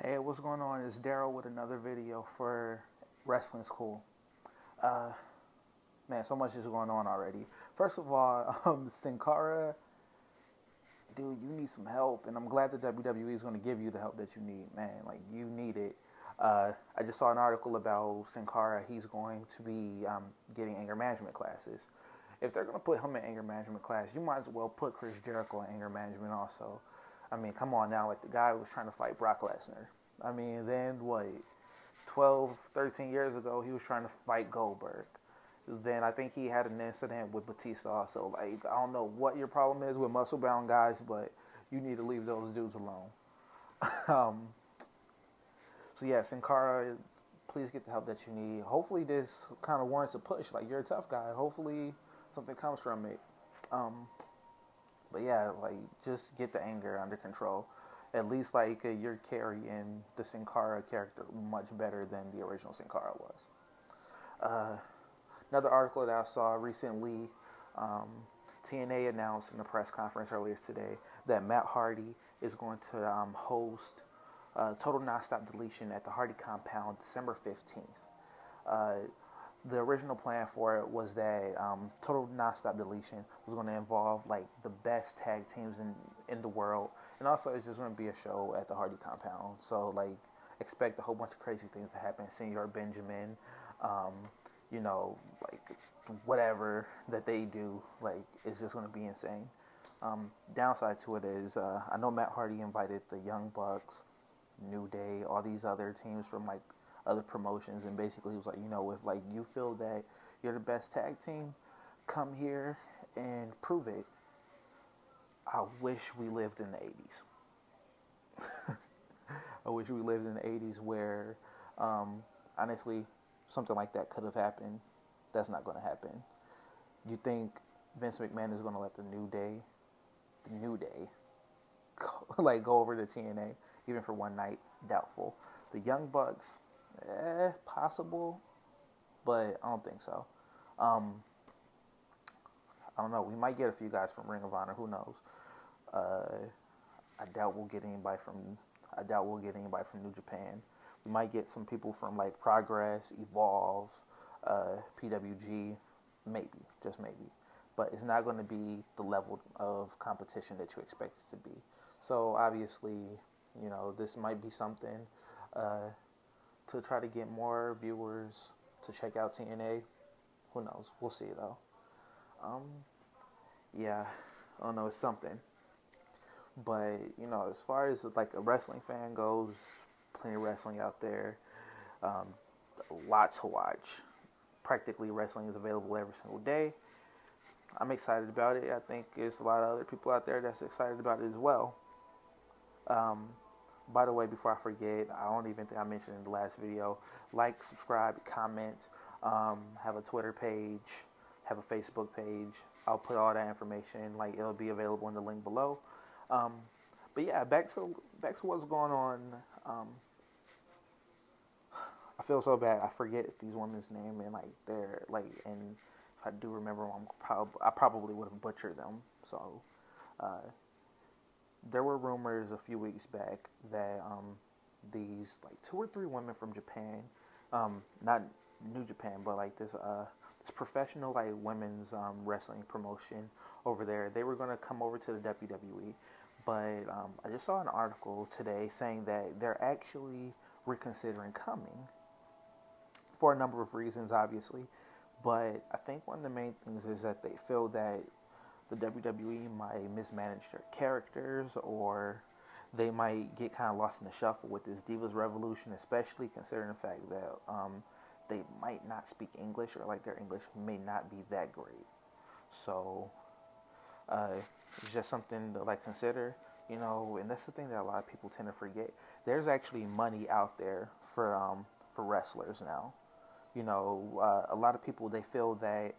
Hey, what's going on? It's Daryl with another video for Wrestling School. Uh, man, so much is going on already. First of all, Sin Cara, dude, you need some help, and I'm glad the WWE is going to give you the help that you need, man. Like, you need it. I just saw an article about Sin Cara. He's going to be getting anger management classes. If they're going to put him in anger management class, you might as well put Chris Jericho in anger management also. I mean, come on now. Like, the guy was trying to fight Brock Lesnar. I mean, then what? 12, 13 years ago, he was trying to fight Goldberg. Then I think he had an incident with Batista also. Like, I don't know what your problem is with muscle bound guys, but you need to leave those dudes alone. um, so, yeah, Sin Cara, please get the help that you need. Hopefully, this kind of warrants a push. Like, you're a tough guy. Hopefully, something comes from it. Um, but yeah, like, just get the anger under control. At least, like, you're carrying the Sin Cara character much better than the original Sin Cara was. Uh, Another article that I saw recently, um, TNA announced in a press conference earlier today that Matt Hardy is going to host Total Nonstop Deletion at the Hardy compound December 15th. Uh, the original plan for it was that Total Nonstop Deletion was going to involve like the best tag teams in the world, and also it's just going to be a show at the Hardy compound. So like expect a whole bunch of crazy things to happen. Senor Benjamin, um, like whatever that they do, like it's just going to be insane. Downside to it is I know Matt Hardy invited the Young Bucks, New Day, all these other teams from like other promotions, and basically he was like, if like you feel that you're the best tag team, come here and prove it. I wish we lived in the 80s. I wish we lived in the 80s where, honestly, something like that could have happened. That's not going to happen. You think Vince McMahon is going to let the New Day, like go over to TNA even for one night? Doubtful. The Young Bucks, possible, but I don't think so. Um, I don't know. We might get a few guys from Ring of Honor. Who knows? Uh, I doubt we'll get anybody from. I doubt we'll get anybody from New Japan. We might get some people from like Progress, Evolve, PWG, maybe, just maybe. But it's not going to be the level of competition that you expect it to be. So obviously, this might be something uh, to try to get more viewers to check out TNA. Who knows? We'll see though. Um, yeah, I don't know. It's something. But as far as like a wrestling fan goes, plenty of wrestling out there. Um, a lot to watch. Practically wrestling is available every single day. I'm excited about it. I think there's a lot of other people out there that's excited about it as well. Um, by the way, before I forget, I don't even think I mentioned in the last video. Like, subscribe, comment. Have a Twitter page, have a Facebook page. I'll put all that information. Like it'll be available in the link below. Um, but yeah, back to what's going on. Um, I feel so bad. I forget these women's name and like they're like, and if I do remember them, I probably would have butchered them. So uh, there were rumors a few weeks back that these like two or three women from Japan, not New Japan, but like this professional like women's wrestling promotion over there, they were gonna come over to the WWE, but I just saw an article today saying that they're actually reconsidering coming for a number of reasons, obviously. But I think one of the main things is that they feel that the WWE might mismanage their characters, or they might get kind of lost in the shuffle with this Divas Revolution, especially considering the fact that they might not speak English, or like their English may not be that great. So uh, it's just something to like consider, and that's the thing that a lot of people tend to forget. There's actually money out there for wrestlers now. A lot of people, they feel that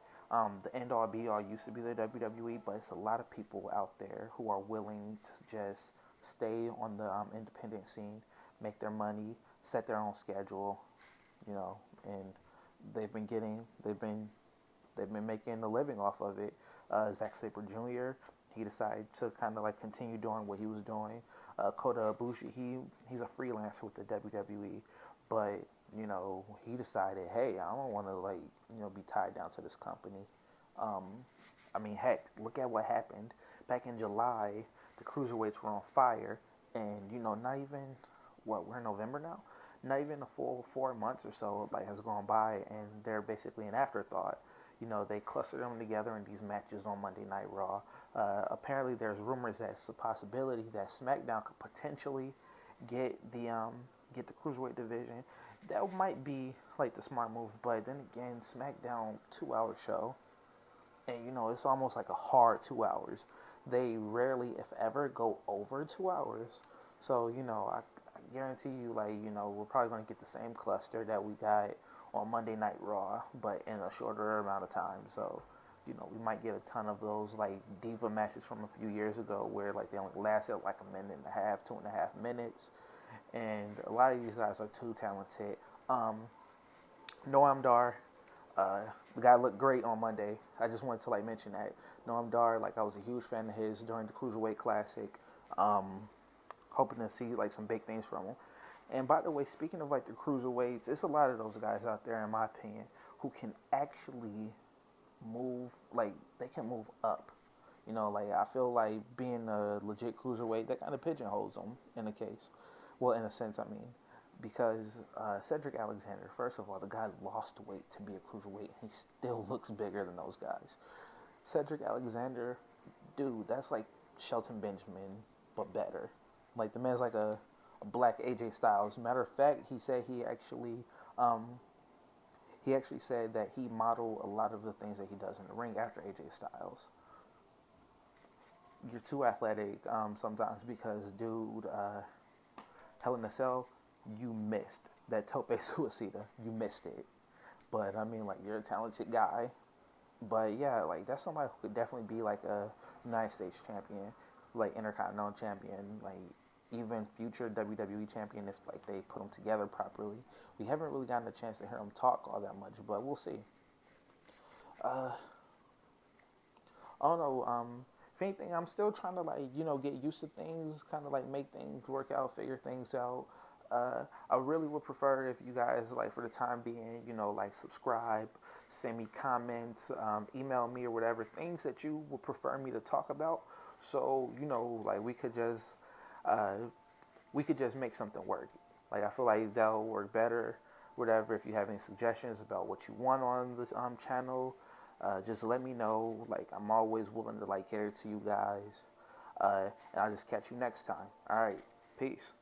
the end all be all used to be the WWE, but it's a lot of people out there who are willing to just stay on the independent scene, make their money, set their own schedule, and they've been making a living off of it. Zack Sabre Jr., he decided to kind of like continue doing what he was doing. Kota Ibushi, he's a freelancer with the WWE, but he decided, hey, I don't want to be tied down to this company. Um, I mean, heck, look at what happened back in July. The cruiserweights were on fire, and not even we're in November now. Not even a full 4 months or so has gone by, and they're basically an afterthought. They clustered them together in these matches on Monday Night Raw. Apparently, there's rumors that it's a possibility that SmackDown could potentially get the cruiserweight division. That might be the smart move, but then again, SmackDown 2 hour show, and it's almost like a hard 2 hours. They rarely, if ever, go over 2 hours. So I guarantee you, we're probably gonna get the same cluster that we got on Monday Night Raw, but in a shorter amount of time. So we might get a ton of those diva matches from a few years ago where they only lasted a minute and a half, 2.5 minutes, and a lot of these guys are too talented. Noam Dar, the guy looked great on Monday. I just wanted to mention that. Noam Dar, I was a huge fan of his during the Cruiserweight Classic. Hoping to see some big things from him. And by the way, speaking of the cruiserweights, it's a lot of those guys out there, in my opinion, who can actually move. They can move up. I feel being a legit cruiserweight, that kind of pigeonholes them in a case. Well, in a sense, I mean, because Cedric Alexander, first of all, the guy lost weight to be a cruiserweight. He still looks bigger than those guys. Cedric Alexander, dude, that's like Shelton Benjamin, but better. The man's like a black AJ Styles. Matter of fact, he said he actually said that he modeled a lot of the things that he does in the ring after AJ Styles. You're too athletic sometimes because, dude, Hell in a Cell, you missed that tope suicida. You missed it. But I mean, you're a talented guy. But yeah, that's somebody who could definitely be a United States champion, Intercontinental champion, even future WWE champion if they put them together properly. We haven't really gotten a chance to hear him talk all that much, but we'll see. I don't know. If anything, I'm still trying to get used to things, kind of make things work out, figure things out. I really would prefer if you guys for the time being, subscribe, send me comments, email me or whatever things that you would prefer me to talk about. So we could just make something work. I feel that'll work better. Whatever. If you have any suggestions about what you want on this channel, just let me know. I'm always willing to cater to you guys. And I'll just catch you next time. All right. Peace.